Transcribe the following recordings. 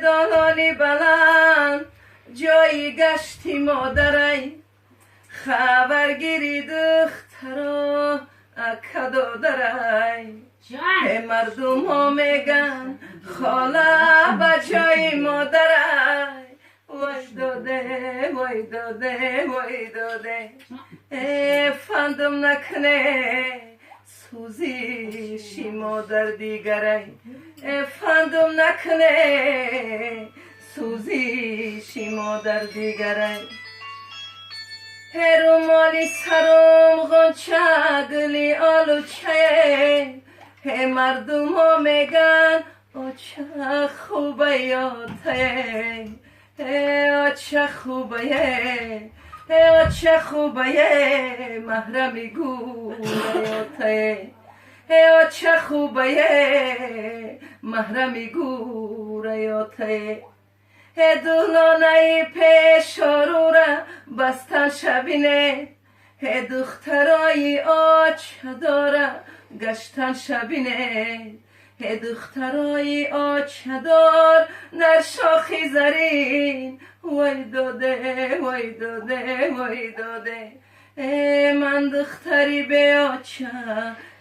دالانی بلند جایی گشتی مادرای خبرگیری دخترا اکدو درای مردم ها میگن خاله بچای مادرای وای داده وای داده وای داده فندم نکنه سوزیشی مادر دیگرای فندم نکنه سوزیشی مادر دیگرای هرو مالی سرم غنچه گلی آلوچه مردم ها میگن آچه خوبه یاته آچه خوبه آچه خوبه محرمی گوریاته آچه خوبه محرمی گوریاته دولانه پیش رو را بستن شبینه دخترای آچه داره گشتن شبینه دخترای آچه دار در شاخی زرین وای داده وای داده وای داده من دختری به آچه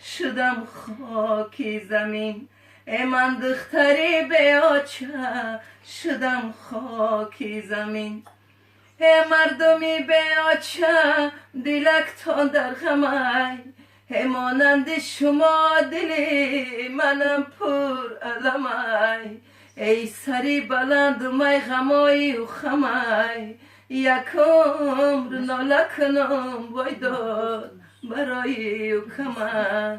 شدم خاکی زمین من دختری به آچه شدم خاکی زمین مردمی به آچه دلک تا در غمای مانند شما دلی منم پر علمای ای سری بلند می غمایی و خمای یک عمر ناله کنم وای داد برای و کمای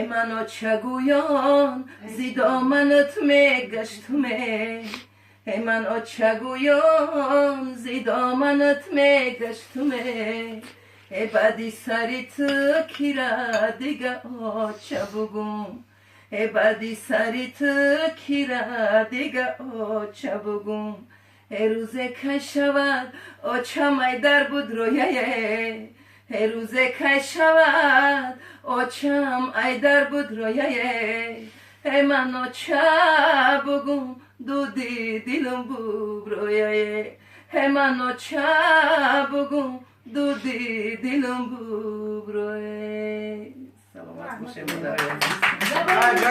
من آچه گویان زی دامنت می گشتمه من آچه گویان زی دامنت می گشتمه بعدی سری تو کیره دیگه آچه بگم بعدی سری تو کیره دیگه آچه بگم روزه که شود آچه می در بود رویه روزه که شود آچم ای در بود رویه من آچه بگم دودی دلم ببرویه من آچه بگم دودی دلم ببرویه سلامت باشه مادر